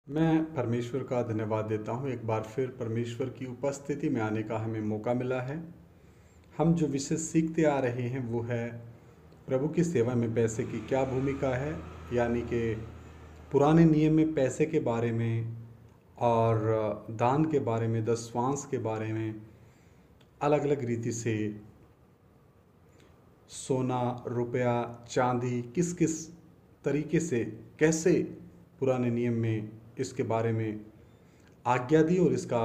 मैं परमेश्वर का धन्यवाद देता हूँ। एक बार फिर परमेश्वर की उपस्थिति में आने का हमें मौका मिला है। हम जो विषय सीखते आ रहे हैं वो है प्रभु की सेवा में पैसे की क्या भूमिका है, यानी कि पुराने नियम में पैसे के बारे में और दान के बारे में, दशवांश के बारे में, अलग अलग रीति से सोना, रुपया, चांदी किस किस तरीके से, कैसे पुराने नियम में इसके बारे में आज्ञा दी और इसका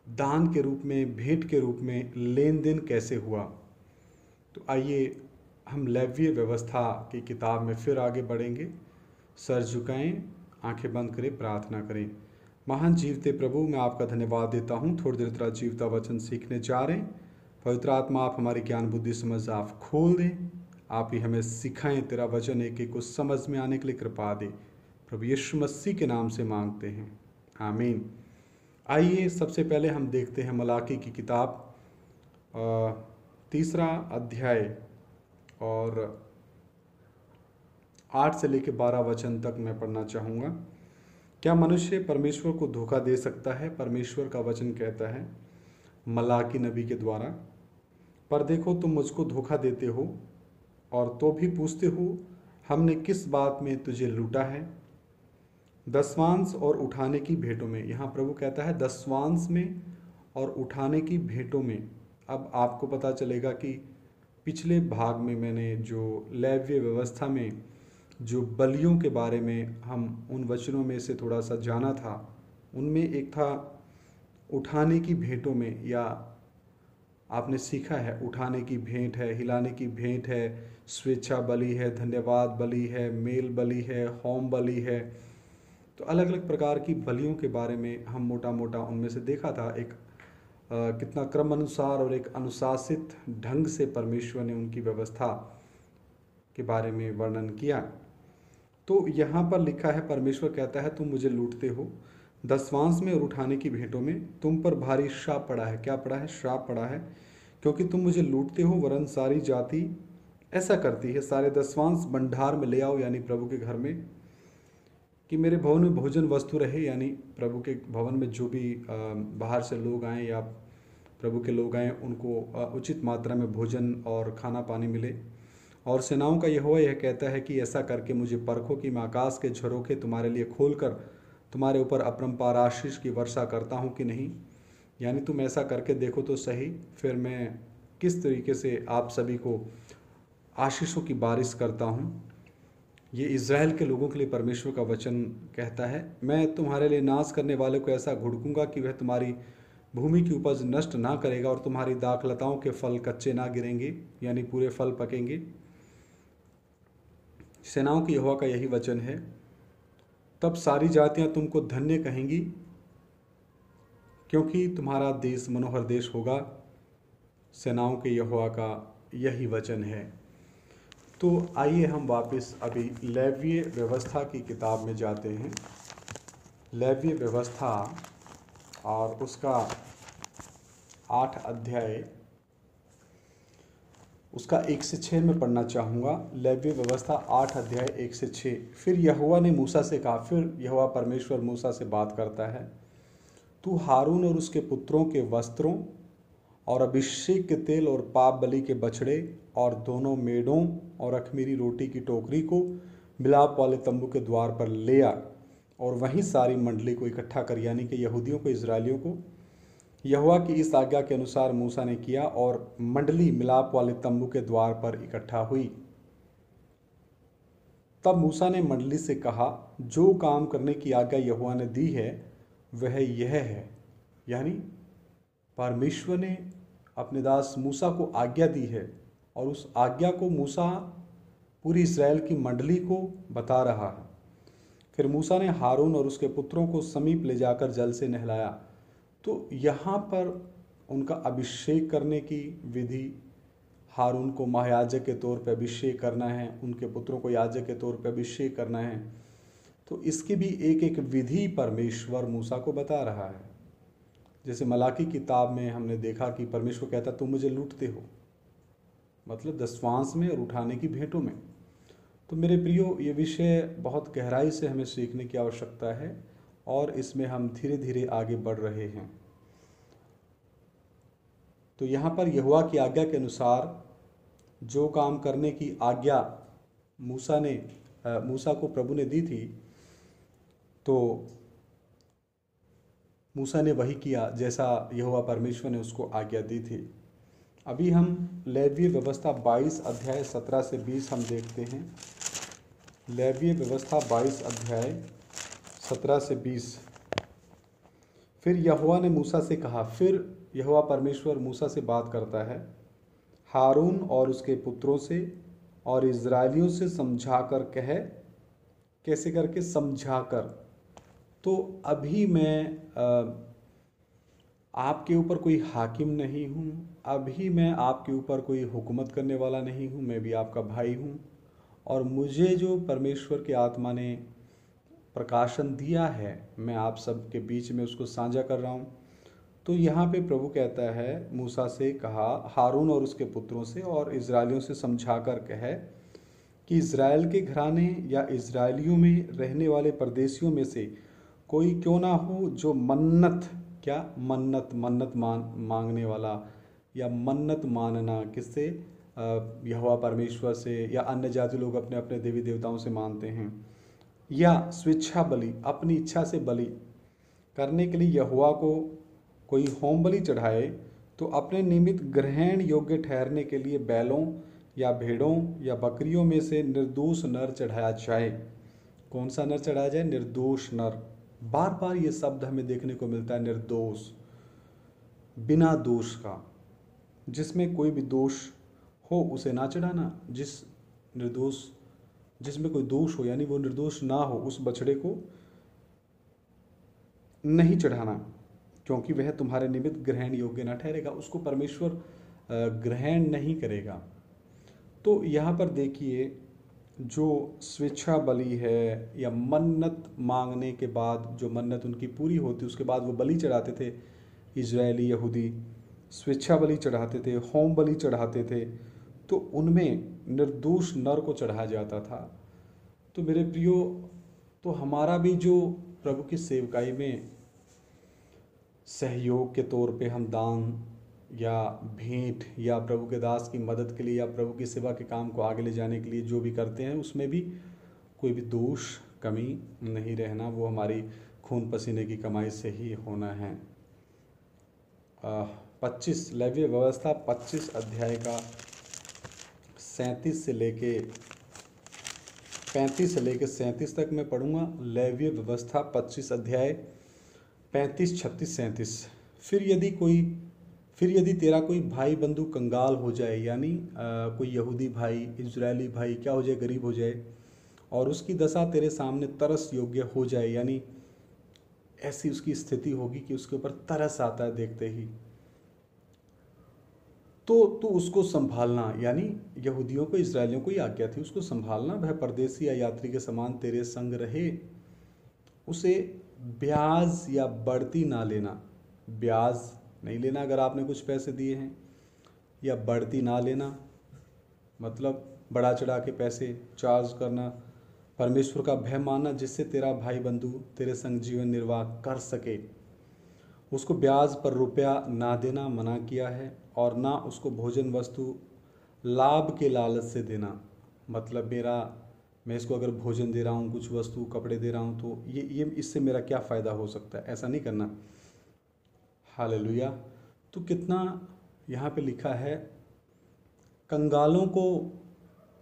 दान के रूप में, भेंट के रूप में लेन देन कैसे हुआ। तो आइए हम लेवीय व्यवस्था की किताब में फिर आगे बढ़ेंगे। सर झुकाएं, आंखें बंद करें, प्रार्थना करें। महान जीवते प्रभु, मैं आपका धन्यवाद देता हूँ। थोड़ी देर तेरा जीवता वचन सीखने जा रहे हैं। पवित्र आत्मा, आप हमारी ज्ञान बुद्धि समझ आप खोल दें। आप ही हमें सिखाएं, तेरा वचन एक एक को समझ में आने के लिए कृपा दे। प्रभु यीशु मसीह के नाम से मांगते हैं, आमीन। आइए सबसे पहले हम देखते हैं मलाकी की किताब, तीसरा अध्याय और 8 से लेकर 12 वचन तक मैं पढ़ना चाहूँगा। क्या मनुष्य परमेश्वर को धोखा दे सकता है? परमेश्वर का वचन कहता है मलाकी नबी के द्वारा, पर देखो तुम मुझको धोखा देते हो और तो भी पूछते हो हमने किस बात में तुझे लूटा है? दशवांश और उठाने की भेंटों में। यहाँ प्रभु कहता है दशवांश में और उठाने की भेंटों में। अब आपको पता चलेगा कि पिछले भाग में मैंने जो लेव्य व्यवस्था में जो बलियों के बारे में हम उन वचनों में से थोड़ा सा जाना था, उनमें एक था उठाने की भेंटों में, या आपने सीखा है उठाने की भेंट है, हिलाने की भेंट है, स्वेच्छा बलि है, धन्यवाद बलि है, मेल बलि है, होम बलि है। तो अलग अलग प्रकार की बलियों के बारे में हम मोटा मोटा उनमें से देखा था। एक कितना क्रम अनुसार और एक अनुशासित ढंग से परमेश्वर ने उनकी व्यवस्था के बारे में वर्णन किया। तो यहाँ पर लिखा है, परमेश्वर कहता है तुम मुझे लूटते हो दशवांश में और उठाने की भेंटों में, तुम पर भारी श्राप पड़ा है। क्या पड़ा है? श्राप पड़ा है, क्योंकि तुम मुझे लूटते हो, वरन सारी जाति ऐसा करती है। सारे दशवांश भंडार में ले आओ, यानी प्रभु के घर में, कि मेरे भवन में भोजन वस्तु रहे, यानी प्रभु के भवन में जो भी बाहर से लोग आएँ या प्रभु के लोग आएँ उनको उचित मात्रा में भोजन और खाना पानी मिले। और सेनाओं का यहोवा यह कहता है कि ऐसा करके मुझे परखो कि मैं आकाश के झरोखे तुम्हारे लिए खोलकर तुम्हारे ऊपर अपरंपार आशीष की वर्षा करता हूँ कि नहीं। यानी तुम ऐसा करके देखो तो सही, फिर मैं किस तरीके से आप सभी को आशीषों की बारिश करता हूँ। ये इज़राइल के लोगों के लिए परमेश्वर का वचन कहता है, मैं तुम्हारे लिए नाश करने वाले को ऐसा घुड़कूंगा कि वह तुम्हारी भूमि की उपज नष्ट ना करेगा और तुम्हारी दाखलताओं के फल कच्चे ना गिरेंगे, यानी पूरे फल पकेंगे। सेनाओं की यहोवा का यही वचन है। तब सारी जातियां तुमको धन्य कहेंगी, क्योंकि तुम्हारा देश मनोहर देश होगा। सेनाओं के यहोवा का यही वचन है। तो आइए हम वापस अभी लेवीय व्यवस्था की किताब में जाते हैं। लेवीय व्यवस्था और उसका 8 अध्याय, उसका 1 से 6 में पढ़ना चाहूँगा। लेवीय व्यवस्था 8 अध्याय 1 से 6। फिर यहोवा ने मूसा से कहा, फिर यहोवा परमेश्वर मूसा से बात करता है, तू हारून और उसके पुत्रों के वस्त्रों और अभिषेक के तेल और पाप बलि के बछड़े और दोनों मेढ़ों और अख़मीरी रोटी की टोकरी को मिलाप वाले तंबू के द्वार पर ले आ और वहीं सारी मंडली को इकट्ठा कर, यानी कि यहूदियों को, इजरायलियों को। यहोवा की इस आज्ञा के अनुसार मूसा ने किया और मंडली मिलाप वाले तंबू के द्वार पर इकट्ठा हुई। तब मूसा ने मंडली से कहा, जो काम करने की आज्ञा यहोवा ने दी है वह यह है, यानी परमेश्वर ने अपने दास मूसा को आज्ञा दी है और उस आज्ञा को मूसा पूरी इस्राएल की मंडली को बता रहा है। फिर मूसा ने हारून और उसके पुत्रों को समीप ले जाकर जल से नहलाया। तो यहाँ पर उनका अभिषेक करने की विधि, हारून को महायाजक के तौर पर अभिषेक करना है, उनके पुत्रों को याजक के तौर पर अभिषेक करना है। तो इसकी भी एक एक विधि परमेश्वर मूसा को बता रहा है। जैसे मलाकी किताब में हमने देखा कि परमेश्वर कहता तुम मुझे लूटते हो, मतलब दशवांश में और उठाने की भेंटों में। तो मेरे प्रियो, ये विषय बहुत गहराई से हमें सीखने की आवश्यकता है और इसमें हम धीरे धीरे आगे बढ़ रहे हैं। तो यहाँ पर यहोवा की आज्ञा के अनुसार जो काम करने की आज्ञा मूसा को प्रभु ने दी थी, तो मूसा ने वही किया जैसा यहोवा परमेश्वर ने उसको आज्ञा दी थी। अभी हम लेवीय व्यवस्था 22 अध्याय 17 से 20 हम देखते हैं। लेवीय व्यवस्था 22 अध्याय 17 से 20। फिर यहोवा ने मूसा से कहा, फिर यहोवा परमेश्वर मूसा से बात करता है, हारून और उसके पुत्रों से और इज़राइलियों से समझाकर कहे। कैसे करके? समझाकर। तो अभी मैं आपके ऊपर कोई हाकिम नहीं हूँ, अभी मैं आपके ऊपर कोई हुकूमत करने वाला नहीं हूँ, मैं भी आपका भाई हूँ। और मुझे जो परमेश्वर की आत्मा ने प्रकाशन दिया है, मैं आप सब के बीच में उसको साझा कर रहा हूँ। तो यहाँ पे प्रभु कहता है, मूसा से कहा, हारून और उसके पुत्रों से और इज़राइलियों से समझा कर कहे कि इज़राइल के घराने या इज़राइलियों में रहने वाले परदेशियों में से कोई क्यों ना हो जो मन्नत, क्या मन्नत मांगने वाला या मन्नत मानना, किससे? यहोवा परमेश्वर से, या अन्य जाति लोग अपने अपने देवी देवताओं से मानते हैं, या स्वेच्छा बलि, अपनी इच्छा से बलि करने के लिए यहोवा को कोई होम बलि चढ़ाए, तो अपने निमित्त ग्रहण योग्य ठहरने के लिए बैलों या भेड़ों या बकरियों में से निर्दोष नर चढ़ाया जाए। कौन सा नर चढ़ाया जाए? निर्दोष नर। बार बार ये शब्द हमें देखने को मिलता है, निर्दोष, बिना दोष का, जिसमें कोई भी दोष हो उसे ना चढ़ाना। जिसमें कोई दोष हो, यानी वो निर्दोष ना हो, उस बछड़े को नहीं चढ़ाना, क्योंकि वह तुम्हारे निमित्त ग्रहण योग्य ना ठहरेगा, उसको परमेश्वर ग्रहण नहीं करेगा। तो यहाँ पर देखिए, जो स्वेच्छा बलि है या मन्नत मांगने के बाद जो मन्नत उनकी पूरी होती, उसके बाद वो बलि चढ़ाते थे। इजरायली यहूदी स्वेच्छा बलि चढ़ाते थे, होम बलि चढ़ाते थे, तो उनमें निर्दोष नर को चढ़ाया जाता था। तो मेरे प्रियो, तो हमारा भी जो प्रभु की सेवकाई में सहयोग के तौर पे हम दान या भेंट या प्रभु के दास की मदद के लिए या प्रभु की सेवा के काम को आगे ले जाने के लिए जो भी करते हैं, उसमें भी कोई भी दोष कमी नहीं रहना, वो हमारी खून पसीने की कमाई से ही होना है। 25 लेवीय व्यवस्था 25 अध्याय का 37 से लेके 35 से लेके 37 तक मैं पढ़ूंगा। लेवीय व्यवस्था 25 अध्याय 35, 36, 37। फिर यदि तेरा कोई भाई बंधु कंगाल हो जाए, यानी कोई यहूदी भाई, इजरायली भाई क्या हो जाए? गरीब हो जाए, और उसकी दशा तेरे सामने तरस योग्य हो जाए, यानी ऐसी उसकी स्थिति होगी कि उसके ऊपर तरस आता है देखते ही, तो तू उसको संभालना। यानी यहूदियों को, इजरायलियों को ही आज्ञा थी उसको संभालना। वह परदेसी या यात्री के समान तेरे संग रहे, उसे ब्याज या बढ़ती ना लेना। ब्याज नहीं लेना अगर आपने कुछ पैसे दिए हैं, या बढ़ती ना लेना मतलब बढ़ा चढ़ा के पैसे चार्ज करना। परमेश्वर का भय मानना, जिससे तेरा भाई बंधु तेरे संग जीवन निर्वाह कर सके। उसको ब्याज पर रुपया ना देना मना किया है, और ना उसको भोजन वस्तु लाभ के लालच से देना। मतलब मैं इसको अगर भोजन दे रहा हूँ, कुछ वस्तु कपड़े दे रहा हूँ, तो ये इससे मेरा क्या फ़ायदा हो सकता है, ऐसा नहीं करना। हालेलुया। तो कितना यहाँ पे लिखा है, कंगालों को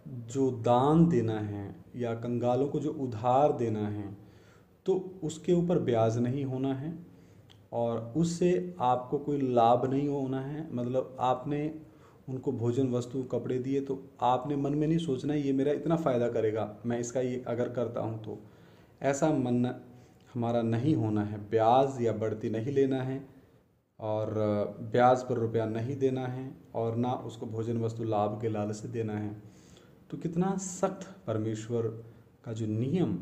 जो दान देना है या कंगालों को जो उधार देना है, तो उसके ऊपर ब्याज नहीं होना है, और उससे आपको कोई लाभ नहीं होना है। मतलब आपने उनको भोजन वस्तु कपड़े दिए, तो आपने मन में नहीं सोचना ये मेरा इतना फ़ायदा करेगा, मैं इसका ये अगर करता हूँ तो, ऐसा मन हमारा नहीं होना है। ब्याज या बढ़ती नहीं लेना है, और ब्याज पर रुपया नहीं देना है, और ना उसको भोजन वस्तु लाभ के लालच से देना है। तो कितना सख्त परमेश्वर का जो नियम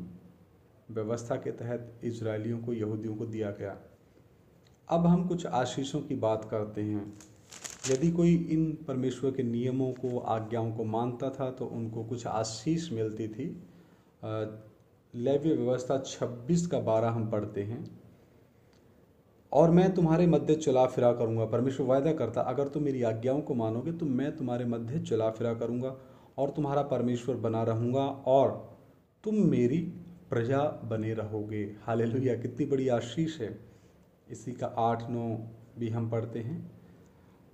व्यवस्था के तहत इजरायलियों को, यहूदियों को दिया गया। अब हम कुछ आशीषों की बात करते हैं यदि कोई इन परमेश्वर के नियमों को, आज्ञाओं को मानता था तो उनको कुछ आशीष मिलती थी। लेवी व्यवस्था 26 का 12 हम पढ़ते हैं, और मैं तुम्हारे मध्य चला फिरा करूंगा। परमेश्वर वायदा करता, अगर तुम मेरी आज्ञाओं को मानोगे तो मैं तुम्हारे मध्य चला फिरा करूंगा और तुम्हारा परमेश्वर बना रहूंगा और तुम मेरी प्रजा बने रहोगे। हालेलुया, कितनी बड़ी आशीष है। इसी का 8-9 भी हम पढ़ते हैं।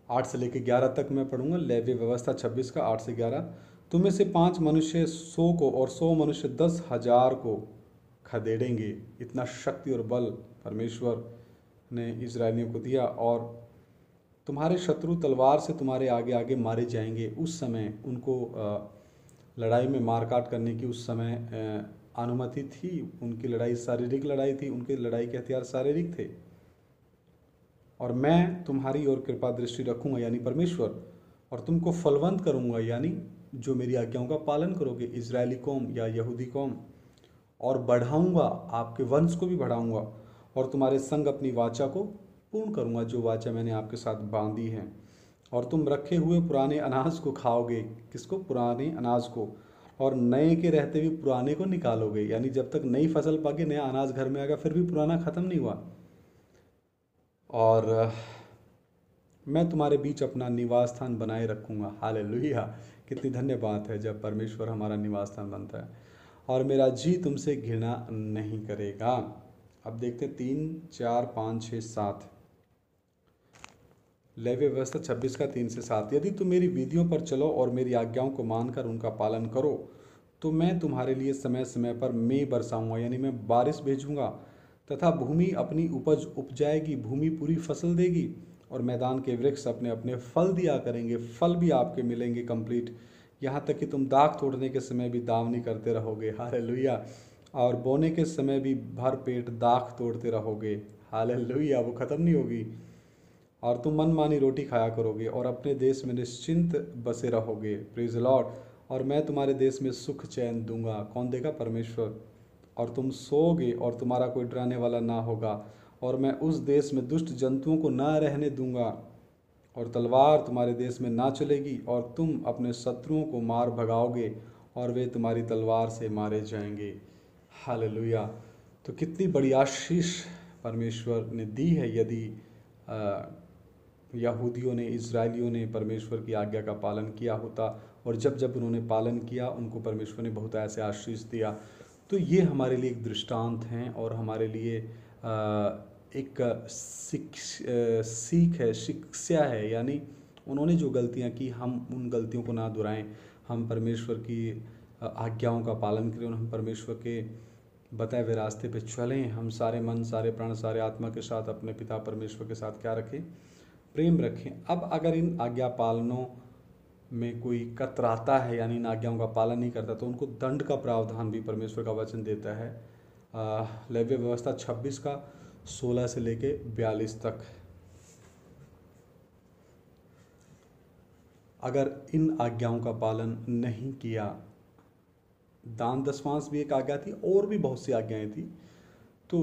8 से लेकर 11 तक मैं पढ़ूंगा। लेवी व्यवस्था 26 का 8 से 11। तुम में से 5 मनुष्य 100 को और 100 मनुष्य 10,000 को खदेड़ेंगे। इतना शक्ति और बल परमेश्वर ने इजरायलियों को दिया। और तुम्हारे शत्रु तलवार से तुम्हारे आगे आगे मारे जाएंगे। उस समय उनको लड़ाई में मारकाट करने की उस समय अनुमति थी। उनकी लड़ाई शारीरिक लड़ाई थी, उनके लड़ाई के हथियार शारीरिक थे। और मैं तुम्हारी ओर कृपा दृष्टि रखूंगा, यानी परमेश्वर, और तुमको फलवंत करूंगा, यानी जो मेरी आज्ञाओं का पालन करोगे, इजरायली कौम या यहूदी कौम, और बढ़ाऊंगा, आपके वंश को भी बढ़ाऊंगा, और तुम्हारे संग अपनी वाचा को पूर्ण करूंगा, जो वाचा मैंने आपके साथ बांधी है। और तुम रखे हुए पुराने अनाज को खाओगे। किसको? पुराने अनाज को। और नए के रहते भी पुराने को निकालोगे, यानी जब तक नई फसल पाके नया अनाज घर में आएगा फिर भी पुराना खत्म नहीं हुआ। और मैं तुम्हारे बीच अपना निवास स्थान बनाए रखूंगा। हालेलुया, कितनी धन्य बात है जब परमेश्वर हमारा निवास स्थान बनता है। और मेरा जी तुमसे घृणा नहीं करेगा। अब देखते 3, 4, 5, 6, 7। लेवी व्यवस्था 26 का 3 से 7। यदि तुम मेरी विधियों पर चलो और मेरी आज्ञाओं को मानकर उनका पालन करो तो मैं तुम्हारे लिए समय समय पर मेंह बरसाऊंगा, यानी मैं बारिश भेजूंगा, तथा भूमि अपनी उपज उपजाएगी, भूमि पूरी फसल देगी, और मैदान के वृक्ष अपने अपने फल दिया करेंगे। फल भी आपके मिलेंगे कंप्लीट, यहाँ तक कि तुम दाख तोड़ने के समय भी दावनी करते रहोगे। हालेलुया। और बोने के समय भी भर पेट दाख तोड़ते रहोगे। हालेलुया, वो ख़त्म नहीं होगी। और तुम मनमानी रोटी खाया करोगे और अपने देश में निश्चिंत बसे रहोगे। Praise Lord. और मैं तुम्हारे देश में सुख चैन दूंगा। कौन देगा? परमेश्वर। और तुम सोओगे और तुम्हारा कोई डराने वाला ना होगा। और मैं उस देश में दुष्ट जंतुओं को ना रहने दूंगा, और तलवार तुम्हारे देश में ना चलेगी, और तुम अपने शत्रुओं को मार भगाओगे और वे तुम्हारी तलवार से मारे जाएंगे। हालेलुया। तो कितनी बड़ी आशीष परमेश्वर ने दी है यदि यहूदियों ने, इजरायलियों ने परमेश्वर की आज्ञा का पालन किया होता। और जब जब उन्होंने पालन किया उनको परमेश्वर ने बहुत ऐसे आशीष दिया। तो ये हमारे लिए एक दृष्टांत हैं और हमारे लिए एक सीख है, शिक्षा है। यानी उन्होंने जो गलतियां की हम उन गलतियों को ना दोहराएं, हम परमेश्वर की आज्ञाओं का पालन करें और हम परमेश्वर के बताए हुए रास्ते पे चलें। हम सारे मन, सारे प्राण, सारे आत्मा के साथ अपने पिता परमेश्वर के साथ क्या रखें? प्रेम रखें। अब अगर इन आज्ञा पालनों में कोई कतराता है, यानी इन आज्ञाओं का पालन नहीं करता, तो उनको दंड का प्रावधान भी परमेश्वर का वचन देता है। लेवी व्यवस्था 26 का 16 से लेके 42 तक। अगर इन आज्ञाओं का पालन नहीं किया, दान दशमांश भी एक आज्ञा थी और भी बहुत सी आज्ञाएं थी। तो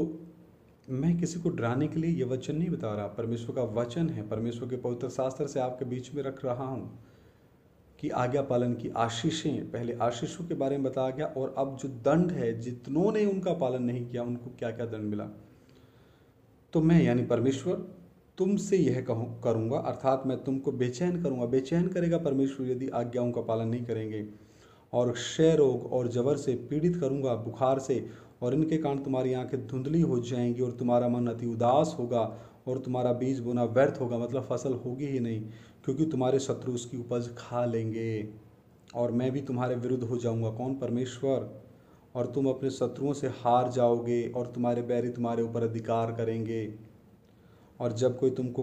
मैं किसी को डराने के लिए ये वचन नहीं बता रहा, परमेश्वर का वचन है, परमेश्वर के पवित्र शास्त्र से आपके बीच में रख रहा हूँ कि आज्ञा पालन की आशीषें, पहले आशीषों के बारे में बताया गया, और अब जो दंड है, जितनों ने उनका पालन नहीं किया उनको क्या क्या दंड मिला। तो मैं यानी परमेश्वर तुमसे यह करूँगा, अर्थात मैं तुमको बेचैन करूँगा। बेचैन करेगा परमेश्वर यदि आज्ञाओं का पालन नहीं करेंगे। और क्षय रोग और जबर से पीड़ित करूँगा, बुखार से, और इनके कारण तुम्हारी आंखें धुंधली हो जाएंगी और तुम्हारा मन अति उदास होगा और तुम्हारा बीज बोना व्यर्थ होगा, मतलब फसल होगी ही नहीं, क्योंकि तुम्हारे शत्रु उसकी उपज खा लेंगे। और मैं भी तुम्हारे विरुद्ध हो जाऊंगा। कौन? परमेश्वर। और तुम अपने शत्रुओं से हार जाओगे और तुम्हारे बैरी तुम्हारे ऊपर अधिकार करेंगे। और जब कोई तुमको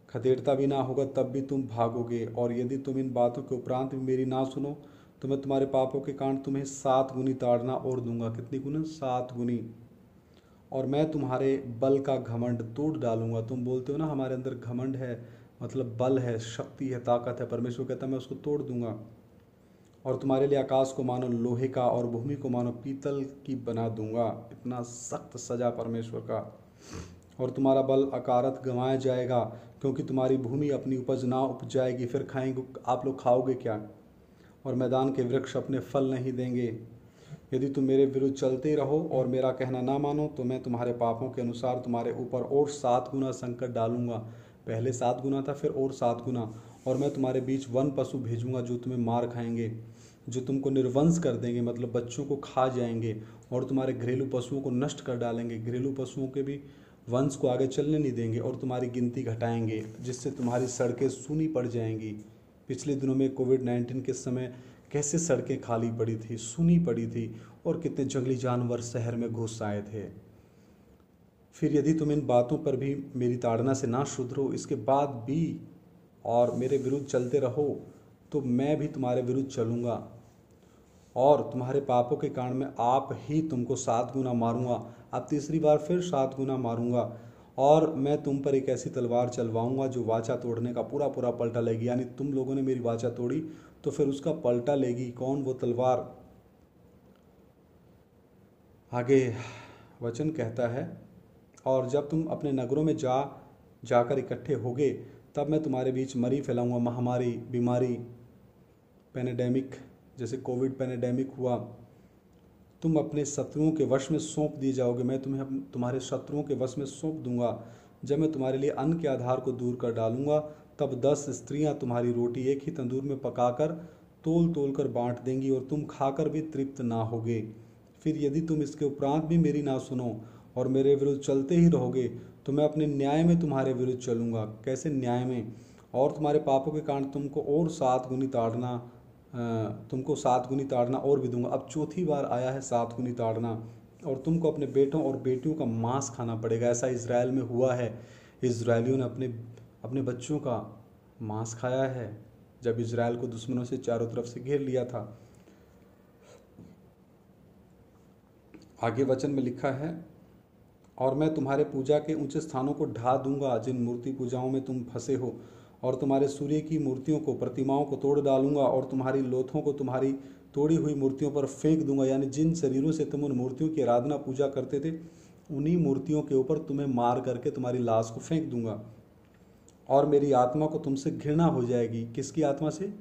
खदेड़ता भी ना होगा तब भी तुम भागोगे। और यदि तुम इन बातों के उपरांत भी मेरी ना सुनो तो मैं तुम्हारे पापों के कारण तुम्हें 7 गुनी ताड़ना और दूंगा। कितनी गुना? 7 गुनी। और मैं तुम्हारे बल का घमंड तोड़ डालूंगा। तुम बोलते हो ना हमारे अंदर घमंड है, मतलब बल है, शक्ति है, ताकत है। परमेश्वर कहता है मैं उसको तोड़ दूंगा। और तुम्हारे लिए आकाश को मानो लोहे का और भूमि को मानो पीतल की बना दूंगा। इतना सख्त सजा परमेश्वर का। और तुम्हारा बल अकारत गंवाया जाएगा, क्योंकि तुम्हारी भूमि अपनी उपज ना उपजाएगी। फिर खाएंगे आप लोग, खाओगे क्या? और मैदान के वृक्ष अपने फल नहीं देंगे। यदि तुम मेरे विरुद्ध चलते रहो और मेरा कहना ना मानो, तो मैं तुम्हारे पापों के अनुसार तुम्हारे ऊपर और 7 गुना संकट डालूंगा। पहले 7 गुना था, फिर और 7 गुना। और मैं तुम्हारे बीच वन पशु भेजूंगा जो तुम्हें मार खाएंगे, जो तुमको निर्वंश कर देंगे, मतलब बच्चों को खा जाएंगे, और तुम्हारे घरेलू पशुओं को नष्ट कर डालेंगे। घरेलू पशुओं के भी वंश को आगे चलने नहीं देंगे और तुम्हारी गिनती घटाएंगे, जिससे तुम्हारी सड़कें सूनी पड़ जाएंगी। पिछले दिनों में कोविड-19 के समय कैसे सड़कें खाली पड़ी थी, सूनी पड़ी थी, और कितने जंगली जानवर शहर में घुस आए थे। फिर यदि तुम इन बातों पर भी मेरी ताड़ना से ना शुधरो, इसके बाद भी और मेरे विरुद्ध चलते रहो, तो मैं भी तुम्हारे विरुद्ध चलूँगा और तुम्हारे पापों के कारण मैं आप ही तुमको 7 गुना मारूंगा। अब तीसरी बार फिर 7 गुना मारूंगा, और मैं तुम पर एक ऐसी तलवार चलवाऊंगा जो वाचा तोड़ने का पूरा पूरा पलटा लेगी। यानी तुम लोगों ने मेरी वाचा तोड़ी तो फिर उसका पलटा लेगी। कौन वो तलवार? आगे वचन कहता है, और जब तुम अपने नगरों में जाकर इकट्ठे होगे, तब मैं तुम्हारे बीच मरी फैलाऊंगा, महामारी, बीमारी, पैनेडेमिक, जैसे कोविड पैनेडेमिक हुआ। तुम अपने शत्रुओं के वश में सौंप दिए जाओगे। मैं तुम्हें तुम्हारे शत्रुओं के वश में सौंप दूंगा। जब मैं तुम्हारे लिए अन्न के आधार को दूर कर डालूंगा, तब 10 स्त्रियां तुम्हारी रोटी एक ही तंदूर में पकाकर तोल तोल कर बांट देंगी, और तुम खाकर भी तृप्त ना होगे। फिर यदि तुम इसके उपरांत भी मेरी ना सुनो और मेरे विरुद्ध चलते ही रहोगे, तो मैं अपने न्याय में तुम्हारे विरुद्ध चलूंगा। कैसे न्याय में? और तुम्हारे पापों के कारण तुमको 7 गुनी ताड़ना और भी दूंगा। अब चौथी बार आया है 7 गुनी ताड़ना। और तुमको अपने बेटों और बेटियों का मांस खाना पड़ेगा। ऐसा इज़राइल में हुआ है। इज़राइलियों ने अपने अपने बच्चों का मांस खाया है, जब इज़राइल को दुश्मनों से चारों तरफ से घेर लिया था। आगे वचन में लिखा है, और मैं तुम्हारे पूजा के ऊंचे स्थानों को ढा दूंगा जिन मूर्ति पूजाओं में तुम फंसे हो, और तुम्हारे सूर्य की मूर्तियों को, प्रतिमाओं को तोड़ डालूंगा, और तुम्हारी लोथों को तुम्हारी तोड़ी हुई मूर्तियों पर फेंक दूंगा। यानी जिन शरीरों से तुम उन मूर्तियों की आराधना पूजा करते थे, उन्हीं मूर्तियों के ऊपर तुम्हें मार करके तुम्हारी लाश को फेंक दूंगा। और मेरी आत्मा को तुमसे घृणा हो जाएगी। किसकी आत्मा से?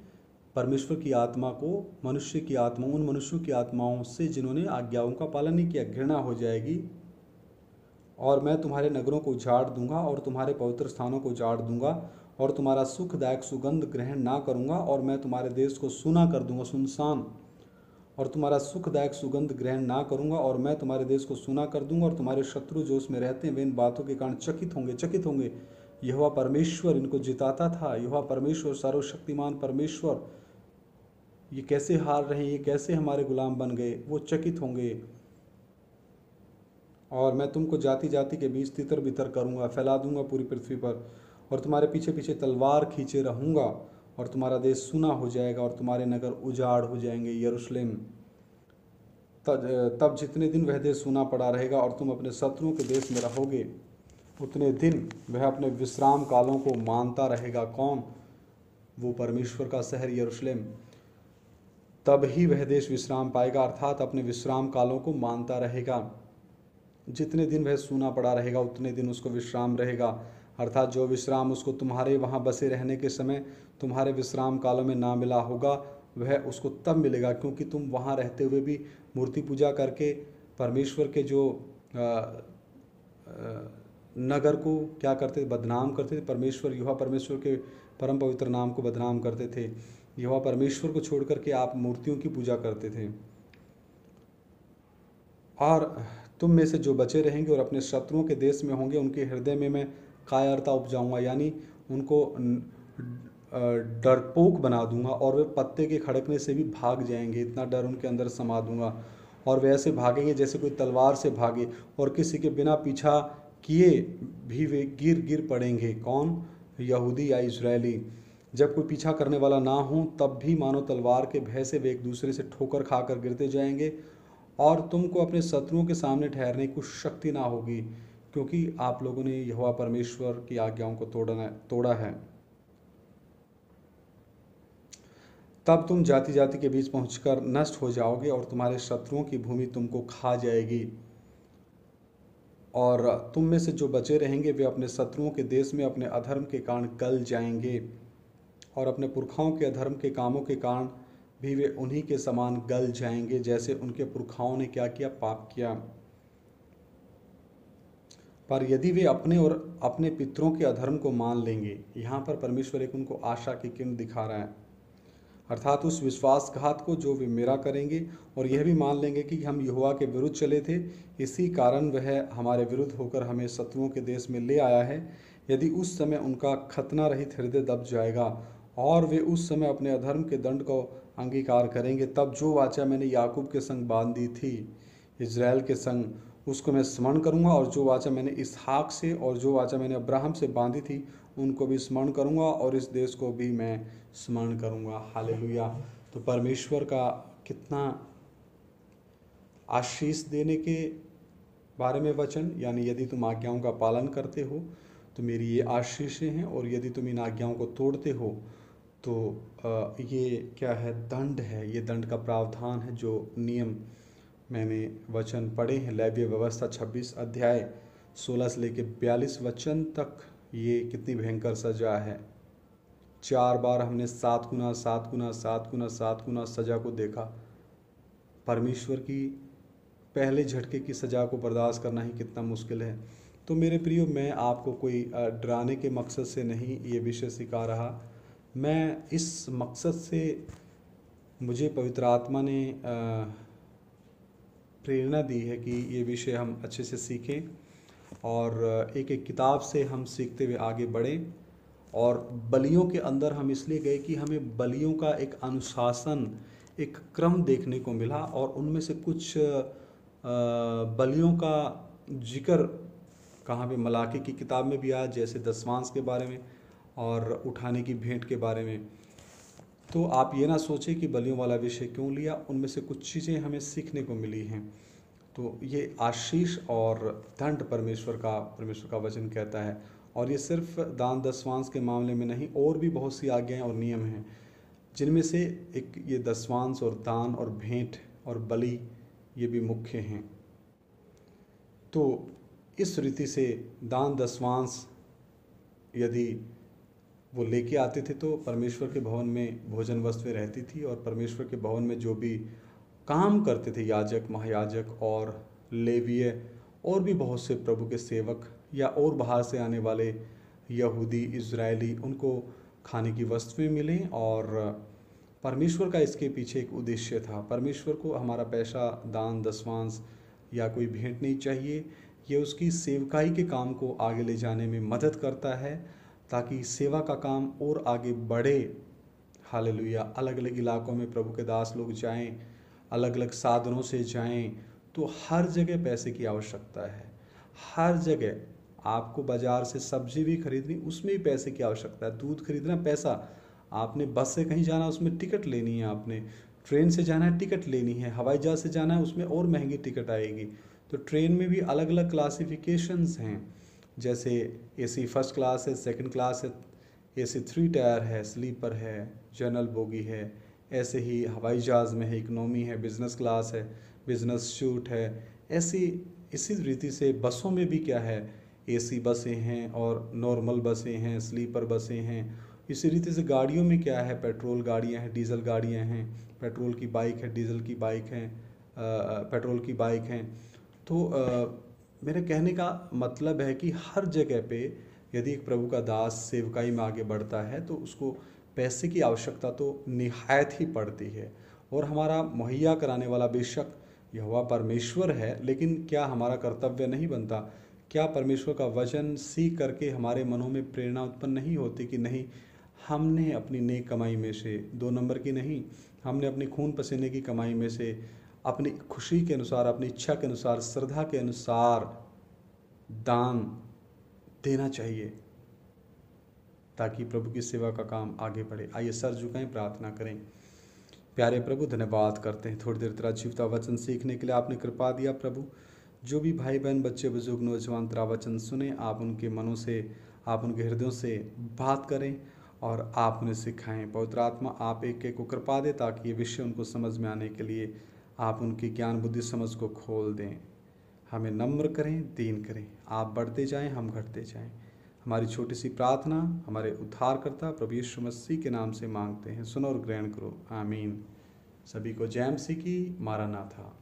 परमेश्वर की आत्मा को, मनुष्य की आत्मा, उन मनुष्यों की आत्माओं से जिन्होंने आज्ञाओं का पालन नहीं किया, घृणा हो जाएगी। और मैं तुम्हारे नगरों को उजाड़ दूंगा और तुम्हारे पवित्र स्थानों को उजाड़ दूंगा, और तुम्हारा सुखदायक सुगंध ग्रहण ना करूंगा, और मैं तुम्हारे देश को सूना कर दूंगा, सुनसान। और तुम्हारा सुखदायक सुगंध ग्रहण ना करूंगा, और मैं तुम्हारे देश को सूना कर दूंगा, और तुम्हारे शत्रु जो उसमें रहते हैं वे इन बातों के कारण चकित होंगे। यहोवा परमेश्वर इनको जिताता था। यहोवा परमेश्वर, सर्वशक्तिमान परमेश्वर, ये कैसे हार रहे हैं, ये कैसे हमारे गुलाम बन गए, वो चकित होंगे। और मैं तुमको जाति जाति के बीच तितर बितर करूंगा, फैला दूंगा पूरी पृथ्वी पर, और तुम्हारे पीछे पीछे तलवार खींचे रहूंगा, और तुम्हारा देश सूना हो जाएगा और तुम्हारे नगर उजाड़ हो जाएंगे। यरूशलेम, तब जितने दिन वह देश सूना पड़ा रहेगा और तुम अपने शत्रुओं के देश में रहोगे, उतने दिन वह अपने विश्राम कालों को मानता रहेगा। कौन? वो परमेश्वर का शहर यरूशलेम। तब ही वह देश विश्राम पाएगा, अर्थात अपने विश्राम कालों को मानता रहेगा। जितने दिन वह सूना पड़ा रहेगा उतने दिन उसको विश्राम रहेगा, अर्थात जो विश्राम उसको तुम्हारे वहाँ बसे रहने के समय तुम्हारे विश्राम कालों में ना मिला होगा, वह उसको तब मिलेगा, क्योंकि तुम वहाँ रहते हुए भी मूर्ति पूजा करके परमेश्वर के जो नगर को क्या करते थे? बदनाम करते थे। परमेश्वर, यहोवा परमेश्वर के परम पवित्र नाम को बदनाम करते थे। यहोवा परमेश्वर को छोड़ करके आप मूर्तियों की पूजा करते थे। और तुम में से जो बचे रहेंगे और अपने शत्रुओं के देश में होंगे, उनके हृदय में मैं कायरता उपजाऊंगा, यानी उनको डरपोक बना दूंगा, और वे पत्ते के खड़कने से भी भाग जाएंगे। इतना डर उनके अंदर समा दूंगा, और वे ऐसे भागेंगे जैसे कोई तलवार से भागे, और किसी के बिना पीछा किए भी वे गिर गिर पड़ेंगे। कौन? यहूदी या इजरायली। जब कोई पीछा करने वाला ना हो, तब भी मानो तलवार के भय से वे एक दूसरे से ठोकर खाकर गिरते जाएंगे, और तुमको अपने शत्रुओं के सामने ठहरने की कुछ शक्ति ना होगी, क्योंकि आप लोगों ने यहोवा परमेश्वर की आज्ञाओं को तोड़ा है। तब तुम जाति जाति के बीच पहुंचकर नष्ट हो जाओगे, और तुम्हारे शत्रुओं की भूमि तुमको खा जाएगी। और तुम में से जो बचे रहेंगे वे अपने शत्रुओं के देश में अपने अधर्म के कारण गल जाएंगे, और अपने पुरखाओं के अधर्म के कामों के कारण भी वे उन्हीं के समान गल जाएंगे, जैसे उनके पुरखाओं ने क्या किया, पाप किया। पर यदि वे अपने और अपने पितरों के अधर्म को मान लेंगे, यहाँ पर परमेश्वर एक उनको आशा की किरण दिखा रहा है, अर्थात उस विश्वासघात को जो वे मेरा करेंगे, और यह भी मान लेंगे कि हम यहोवा के विरुद्ध चले थे, इसी कारण वह हमारे विरुद्ध होकर हमें शत्रुओं के देश में ले आया है। यदि उस समय उनका खतना रहित हृदय दब जाएगा और वे उस समय अपने अधर्म के दंड को अंगीकार करेंगे, तब जो वाचा मैंने याकूब के संग बांधी थी, इज़राइल के संग, उसको मैं स्मरण करूंगा, और जो वाचा मैंने इसहाक से और जो वाचा मैंने अब्राहम से बांधी थी उनको भी स्मरण करूंगा, और इस देश को भी मैं स्मरण करूंगा। हालेलुया। तो परमेश्वर का कितना आशीष देने के बारे में वचन, यानी यदि तुम आज्ञाओं का पालन करते हो तो मेरी ये आशीषें हैं, और यदि तुम इन आज्ञाओं को तोड़ते हो तो ये क्या है, दंड है, ये दंड का प्रावधान है। जो नियम मैंने वचन पढ़े हैं, लेवीय व्यवस्था 26 अध्याय 16 से लेकर 42 वचन तक, ये कितनी भयंकर सजा है। 4 बार हमने 7 गुना 7 गुना 7 गुना 7 गुना सजा को देखा। परमेश्वर की पहले झटके की सजा को बर्दाश्त करना ही कितना मुश्किल है। तो मेरे प्रियो, मैं आपको कोई डराने के मकसद से नहीं ये विषय सिखा रहा, मैं इस मकसद से, मुझे पवित्र आत्मा ने प्रेरणा दी है कि ये विषय हम अच्छे से सीखें, और एक एक किताब से हम सीखते हुए आगे बढ़ें। और बलियों के अंदर हम इसलिए गए कि हमें बलियों का एक अनुशासन, एक क्रम देखने को मिला, और उनमें से कुछ बलियों का जिक्र कहाँ पे मलाकी की किताब में भी आया, जैसे दशवांश के बारे में और उठाने की भेंट के बारे में। तो आप ये ना सोचें कि बलियों वाला विषय क्यों लिया, उनमें से कुछ चीज़ें हमें सीखने को मिली हैं। तो ये आशीष और दंड परमेश्वर का वचन कहता है, और ये सिर्फ दान दशवांश के मामले में नहीं, और भी बहुत सी आज्ञाएं और नियम हैं, जिनमें से एक ये दशवांश और दान और भेंट और बलि, ये भी मुख्य हैं। तो इस रीति से दान दशवांश यदि वो लेके आते थे तो परमेश्वर के भवन में भोजन वस्तुएं रहती थी, और परमेश्वर के भवन में जो भी काम करते थे याजक, महायाजक और लेवीय, और भी बहुत से प्रभु के सेवक, या और बाहर से आने वाले यहूदी, इजरायली, उनको खाने की वस्तुएं मिलें। और परमेश्वर का इसके पीछे एक उद्देश्य था। परमेश्वर को हमारा पैसा, दान दशवांश या कोई भेंट नहीं चाहिए, ये उसकी सेवकाई के काम को आगे ले जाने में मदद करता है, ताकि सेवा का काम और आगे बढ़े। हालेलुया। अलग अलग इलाकों में प्रभु के दास लोग जाएं, अलग अलग साधनों से जाएं, तो हर जगह पैसे की आवश्यकता है। हर जगह आपको बाजार से सब्जी भी खरीदनी, उसमें भी पैसे की आवश्यकता है। दूध खरीदना पैसा, आपने बस से कहीं जाना उसमें टिकट लेनी है, आपने ट्रेन से जाना है टिकट लेनी है, हवाई जहाज से जाना है उसमें और महंगी टिकट आएगी। तो ट्रेन में भी अलग अलग क्लासिफिकेशंस हैं, जैसे एसी फर्स्ट क्लास है, सेकंड क्लास है, एसी 3 टायर है, स्लीपर है, जनरल बोगी है। ऐसे ही हवाई जहाज़ में है, इकोनॉमी है, बिजनेस क्लास है, बिजनेस सूट है। इसी रीति से बसों में भी क्या है, एसी बसें हैं और नॉर्मल बसें हैं, स्लीपर बसें हैं। इसी रीति से गाड़ियों में क्या है, पेट्रोल गाड़ियां हैं, डीजल गाड़ियां हैं, पेट्रोल की बाइक है, डीजल की बाइक है, पेट्रोल की बाइक हैं। तो मेरे कहने का मतलब है कि हर जगह पे यदि एक प्रभु का दास सेवकाई में आगे बढ़ता है तो उसको पैसे की आवश्यकता तो निहायत ही पड़ती है। और हमारा मुहैया कराने वाला बेशक यहोवा परमेश्वर है, लेकिन क्या हमारा कर्तव्य नहीं बनता? क्या परमेश्वर का वचन सीख करके हमारे मनों में प्रेरणा उत्पन्न नहीं होती कि नहीं, हमने अपनी नेक कमाई में से, 2 नंबर की नहीं, हमने अपने खून पसीने की कमाई में से अपनी खुशी के अनुसार, अपनी इच्छा के अनुसार, श्रद्धा के अनुसार दान देना चाहिए, ताकि प्रभु की सेवा का काम आगे बढ़े। आइए सर झुकाएं, प्रार्थना करें। प्यारे प्रभु, धन्यवाद करते हैं थोड़ी देर तेरा जीवता वचन सीखने के लिए आपने कृपा दिया। प्रभु, जो भी भाई बहन, बच्चे बुजुर्ग, नौजवान तेरा वचन सुने, आप उनके मनों से, आप उनके हृदयों से बात करें और आप उन्हें सिखाएं। पवित्र आत्मा, आप एक एक को कृपा दे, ताकि ये विषय उनको समझ में आने के लिए आप उनकी ज्ञान बुद्धि समझ को खोल दें। हमें नम्र करें, दीन करें। आप बढ़ते जाएं, हम घटते जाएं। हमारी छोटी सी प्रार्थना हमारे उद्धारकर्ता प्रभु यीशु मसीह के नाम से मांगते हैं, सुनो और ग्रहण करो। आमीन। सभी को जय मसीह की। मारानाथा।